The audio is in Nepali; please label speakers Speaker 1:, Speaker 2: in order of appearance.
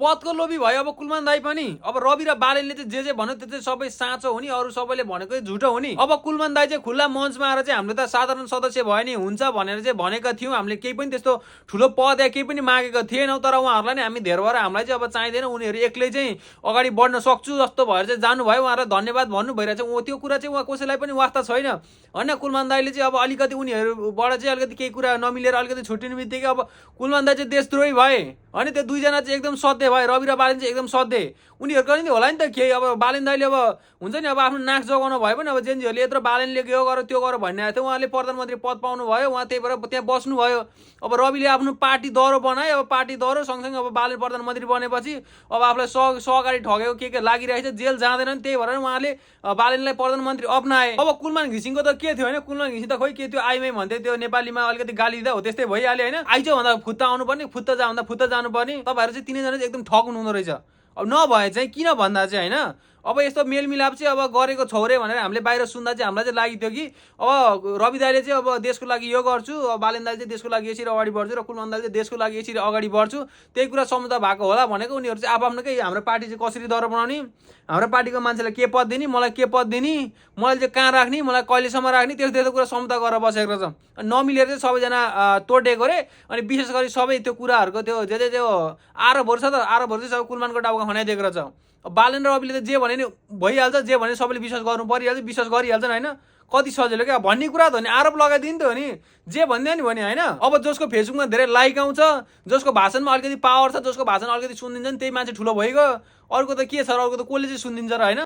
Speaker 1: पदको लोभी भयो अब कुलमान दाई पनि। अब रवि र बालेनले चाहिँ जे भन्यो त्यो चाहिँ सबै साँचो हो नि, अरू सबैले भनेकै झुटो हो नि। अब कुलमान दाई चाहिँ खुल्ला मञ्चमा आएर चाहिँ हामीले त साधारण सदस्य भयो नि हुन्छ भनेर चाहिँ भनेका थियौँ। हामीले केही पनि त्यस्तो ठुलो पद या केही पनि मागेका थिएनौँ, तर उहाँहरूलाई नै हामी धेर भएर हामीलाई चाहिँ अब चाहिँदैन, उनीहरू एक्लै चाहिँ अगाडि बढ्न सक्छु जस्तो भएर चाहिँ जानुभयो। उहाँलाई धन्यवाद भन्नु भइरहेछ। त्यो कुरा चाहिँ उहाँ कसैलाई पनि वास्ता छैन होइन। कुलमान दाईले चाहिँ अब अलिकति उनीहरूबाट चाहिँ अलिकति केही कुरा नमिलेर अलिकति छुट्टिने बित्तिकै अब कुलमान दाई चाहिँ देशद्रोही भए अनि त्यो दुईजना चाहिँ एकदम सधैँ भए। रवि र बालेन चाहिँ एकदम सधैँ उनीहरूको नि होला नि त केही। अब बालेन दाईले अब हुन्छ नि अब आफ्नो नाक जोगाउनु भयो भने अब जेएनजीहरूले यत्रो बालेनले यो गर त्यो गर भनिरहेको थियो, उहाँले प्रधानमन्त्री पद पाउनु भयो, उहाँ त्यही भएर त्यहाँ बस्नुभयो। अब रविले आफ्नो पार्टी दह्रो बनाए, अब पार्टी दह्रो सँगसँगै अब बालेन प्रधानमन्त्री बनेपछि अब आफूलाई सहकारी ठगेको के लागिरहेछ, जेल जाँदैन नि, त्यही भएर उहाँले बालेनलाई प्रधानमन्त्री अपनाए। अब कुलमान घिसिङको त के थियो होइन, कुलमान घिसिङ त खोइ के त्यो आइमै भन्थे, त्यो नेपालीमा अलिकति गाली दिँदा हो त्यस्तै भइहाल्यो होइन। आइज भन्दा फुत्ता आउनुपर्ने, फुत्ता जा भन्दा फुत्ता जानुपर्ने। तपाईँहरू चाहिँ तिनैजना चाहिँ एकदम ठग हुनुहुँदो रहेछ। अब नभए चाहिँ किन भन्दा चाहिँ होइन, अब यस्तो मेलमिलाप चाहिँ अब गरेको छौरे भनेर हामीले बाहिर सुन्दा चाहिँ हामीलाई चाहिँ लागि थियो कि अब रवि दाइले चाहिँ अब देशको लागि यो गर्छु, अब बालेन दाइले चाहिँ देशको लागि यसरी अगाडि बढ्छु र कुलमान दाइले चाहिँ देशको लागि यसरी अगाडि बढ्छु, त्यही कुरा सम्झौता भएको होला भनेको। उनीहरू चाहिँ आफ्नोकै हाम्रो पार्टी चाहिँ कसरी दह्रो बनाउने, हाम्रो पार्टीको मान्छेलाई के पद दिने, मलाई के पद दिने, मलाई चाहिँ कहाँ राख्ने, मलाई कहिलेसम्म राख्ने, त्यस्तो कुरा सम्झौता गरेर बसेको रहेछ। नमिलेर चाहिँ सबैजना तोडेको रे। अनि विशेष गरी सबै त्यो कुराहरूको त्यो जे त्यो आरोपहरू छ त आरोपहरू चाहिँ सबै कुलमानको टाउका खनाइदिएको रहेछ। बालेन र रविले त जे भने नि भइहाल्छ, जे भने सबैले विश्वास गर्नु परिहाल्छ, विश्वास गरिहाल्छन् होइन। कति सजिलो क्या भन्ने कुरा त हो नि, आरोप लगाइदिनु त हो नि, जे भन्दै नि भने होइन। अब जसको फेसबुकमा धेरै लाइक आउँछ, जसको भाषणमा अलिकति पावर छ, जसको भाषण अलिकति सुनिदिन्छ नि, त्यही मान्छे ठुलो भइगयो। अर्को त के छ र, अर्को त कसले चाहिँ सुनिदिन्छ र होइन।